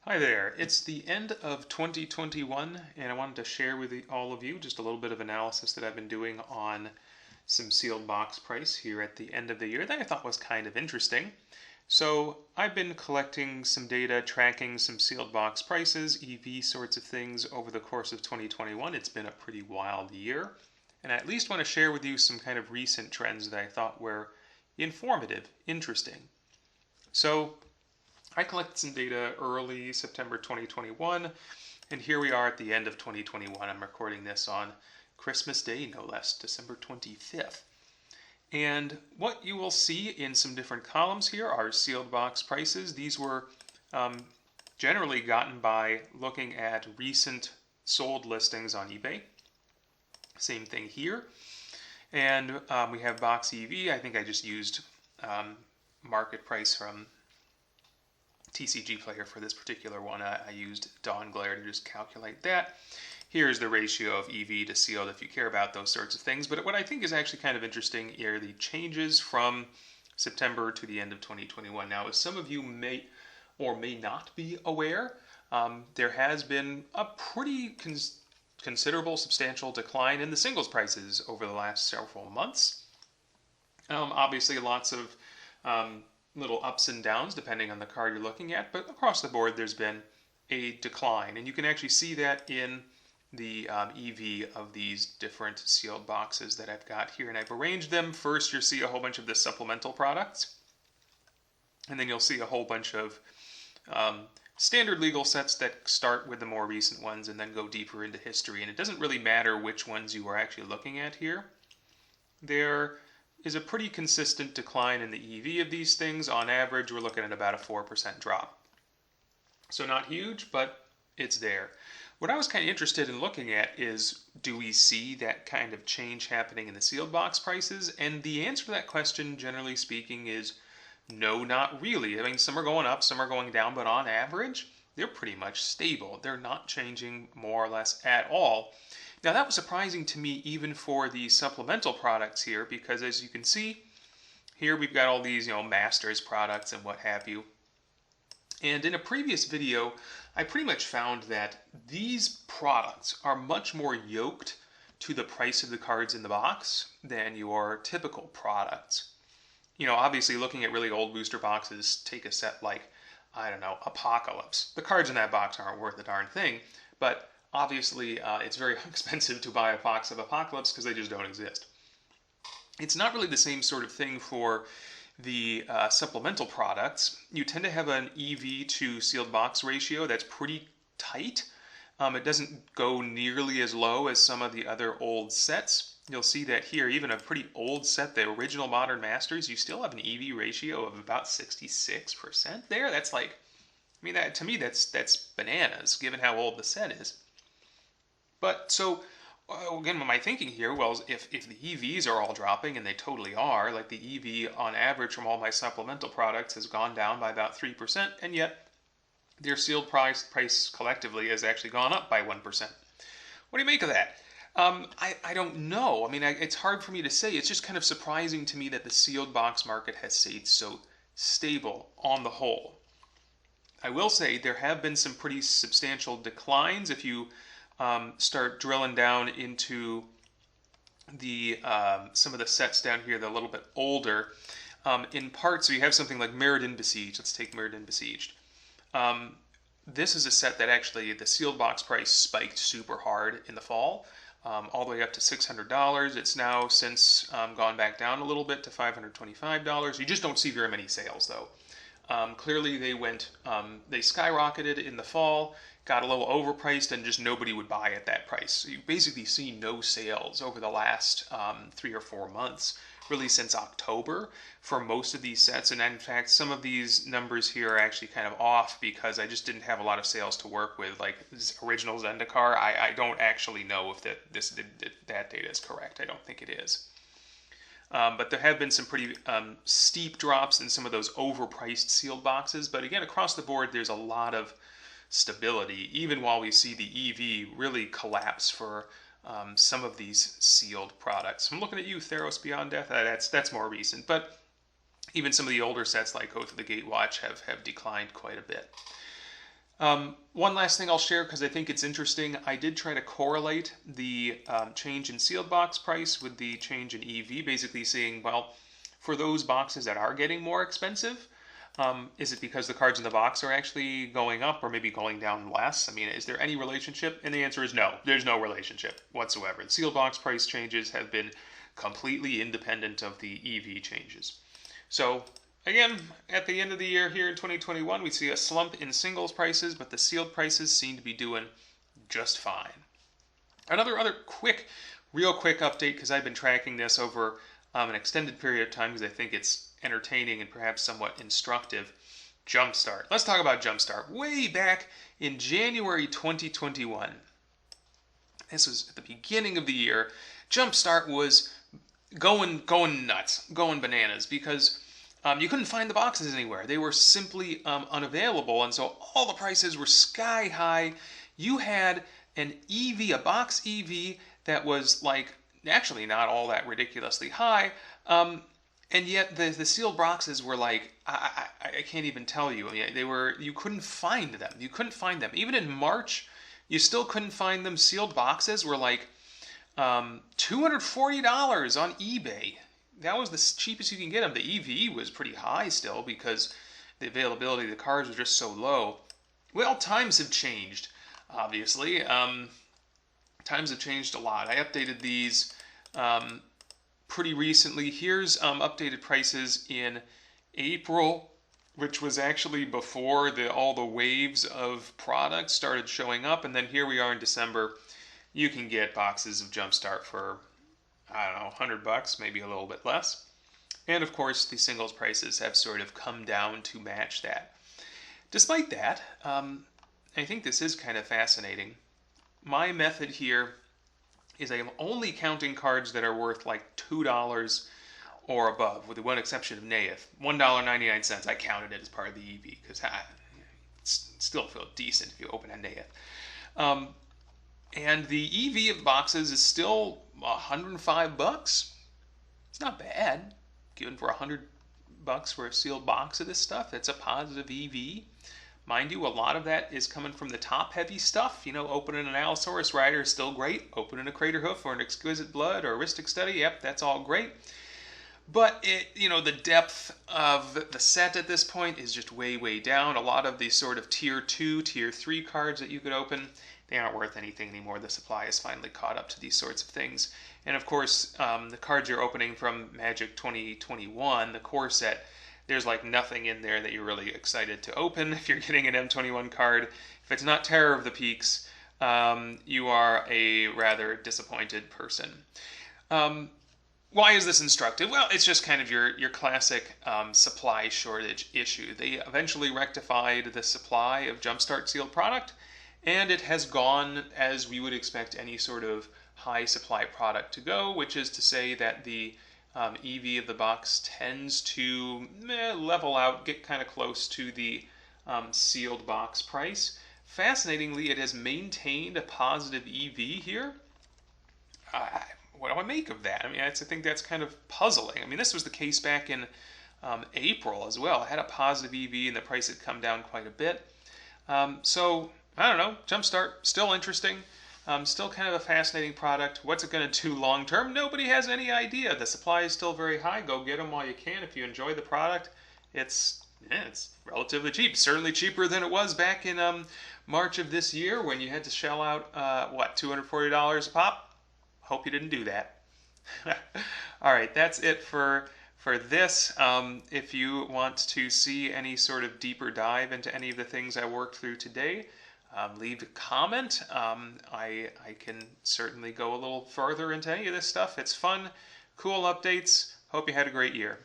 Hi there. It's the end of 2021, and I wanted to share with all of you just a little bit of analysis that I've been doing on some sealed box price here at the end of the year that I thought was kind of interesting. So, I've been collecting some data, tracking some sealed box prices, EV sorts of things over the course of 2021. It's been a pretty wild year, and I at least want to share with you some kind of recent trends that I thought were informative, interesting. So, I collected some data early September 2021, and here we are at the end of 2021. I'm recording this on Christmas Day, no less, December 25th. And what you will see in some different columns here are sealed box prices. These were generally gotten by looking at recent sold listings on eBay. Same thing here. And we have box EV. I think I just used market price from TCG Player for this particular one. I used Dawn Glare to just calculate that. Here's the ratio of EV to sealed if you care about those sorts of things. But what I think is actually kind of interesting are the changes from September to the end of 2021. Now, as some of you may or may not be aware, there has been a pretty considerable, substantial decline in the singles prices over the last several months. Obviously, lots of little ups and downs depending on the card you're looking at, but across the board there's been a decline, and you can actually see that in the EV of these different sealed boxes that I've got here, and I've arranged them. First, you'll see a whole bunch of the supplemental products, and then you'll see a whole bunch of standard legal sets that start with the more recent ones and then go deeper into history, and it doesn't really matter which ones you are actually looking at here. There is a pretty consistent decline in the EV of these things. On average, we're looking at about a 4% drop. So not huge, but it's there. What I was kind of interested in looking at is, do we see that kind of change happening in the sealed box prices? And the answer to that question, generally speaking, is no, not really. I mean, some are going up, some are going down, but on average, they're pretty much stable. They're not changing more or less at all. Now, that was surprising to me even for the supplemental products here, because as you can see, here we've got all these, Masters products and what have you. And in a previous video, I pretty much found that these products are much more yoked to the price of the cards in the box than your typical products. Obviously looking at really old booster boxes, take a set like, I don't know, Apocalypse. The cards in that box aren't worth a darn thing, but obviously, it's very expensive to buy a box of Apocalypse because they just don't exist. It's not really the same sort of thing for the supplemental products. You tend to have an EV to sealed box ratio that's pretty tight. It doesn't go nearly as low as some of the other old sets. You'll see that here, even a pretty old set, the original Modern Masters, you still have an EV ratio of about 66% there. That's like, I mean, to me, that's bananas, given how old the set is. But so, again, my thinking here, well, if the EVs are all dropping, and they totally are, like the EV on average from all my supplemental products has gone down by about 3%, and yet their sealed price collectively has actually gone up by 1%. What do you make of that? I don't know. I mean, it's hard for me to say. It's just kind of surprising to me that the sealed box market has stayed so stable on the whole. I will say there have been some pretty substantial declines if you start drilling down into the some of the sets down here, they're a little bit older. In part, so you have something like Mirrodin Besieged. Let's take Mirrodin Besieged. This is a set that actually the sealed box price spiked super hard in the fall, all the way up to $600. It's now since gone back down a little bit to $525. You just don't see very many sales though. Clearly they skyrocketed in the fall, got a little overpriced, and just nobody would buy at that price. So you basically see no sales over the last 3 or 4 months, really since October, for most of these sets. And in fact, some of these numbers here are actually kind of off because I just didn't have a lot of sales to work with. Like this original Zendikar, I don't actually know if that data is correct. I don't think it is. But there have been some pretty steep drops in some of those overpriced sealed boxes. But again, across the board, there's a lot of stability, even while we see the EV really collapse for some of these sealed products. I'm looking at you, Theros Beyond Death. That's more recent. But even some of the older sets like Oath of the Gatewatch have declined quite a bit. One last thing I'll share because I think it's interesting. I did try to correlate the change in sealed box price with the change in EV, basically saying, well, for those boxes that are getting more expensive, is it because the cards in the box are actually going up or maybe going down less? I mean, is there any relationship? And the answer is no. There's no relationship whatsoever. The sealed box price changes have been completely independent of the EV changes. So again, at the end of the year here in 2021, we see a slump in singles prices, but the sealed prices seem to be doing just fine. Another real quick update, because I've been tracking this over an extended period of time because I think it's entertaining and perhaps somewhat instructive. Jumpstart. Let's talk about Jumpstart. Way back in January 2021, this was at the beginning of the year, Jumpstart was going nuts, going bananas, because you couldn't find the boxes anywhere. They were simply unavailable, and so all the prices were sky high. You had an EV, a box EV, that was like actually not all that ridiculously high, and yet the sealed boxes were like I can't even tell you. I mean, you couldn't find them. You couldn't find them. Even in March, you still couldn't find them. Sealed boxes were like $240 on eBay. That was the cheapest you can get them. The EV was pretty high still because the availability of the cards was just so low. Well, times have changed, obviously. Times have changed a lot. I updated these pretty recently. Here's updated prices in April, which was actually before all the waves of products started showing up. And then here we are in December. You can get boxes of Jumpstart for, I don't know, $100, maybe a little bit less. And of course, the singles prices have sort of come down to match that. Despite that, I think this is kind of fascinating. My method here is I am only counting cards that are worth like $2 or above, with the one exception of Naeth. $1.99, I counted it as part of the EV, because it still feels decent if you open a Naeth. And the EV of boxes is still $105. It's not bad, given for $100 for a sealed box of this stuff. That's a positive EV. Mind you, a lot of that is coming from the top-heavy stuff. You know, opening an Allosaurus Rider is still great. Opening a Crater Hoof or an Exquisite Blood or a Rhystic Study, yep, that's all great. But, the depth of the set at this point is just way, way down. A lot of these sort of Tier 2, Tier 3 cards that you could open, they aren't worth anything anymore. The supply has finally caught up to these sorts of things. And, of course, the cards you're opening from Magic 2021, the core set, there's like nothing in there that you're really excited to open. If you're getting an M21 card, if it's not Terror of the Peaks, you are a rather disappointed person. Why is this instructive? Well, it's just kind of your classic supply shortage issue. They eventually rectified the supply of Jumpstart sealed product, and it has gone as we would expect any sort of high supply product to go, which is to say that the EV of the box tends to level out, get kind of close to the sealed box price. Fascinatingly, it has maintained a positive EV here. What do I make of that? I mean, I think that's kind of puzzling. I mean, this was the case back in April as well. It had a positive EV and the price had come down quite a bit. So, I don't know. Jumpstart, still interesting. Still kind of a fascinating product. What's it going to do long term? Nobody has any idea. The supply is still very high. Go get them while you can. If you enjoy the product, it's relatively cheap. Certainly cheaper than it was back in March of this year when you had to shell out, $240 a pop? Hope you didn't do that. All right, that's it for this. If you want to see any sort of deeper dive into any of the things I worked through today, leave a comment. I can certainly go a little further into any of this stuff. It's fun, cool updates. Hope you had a great year.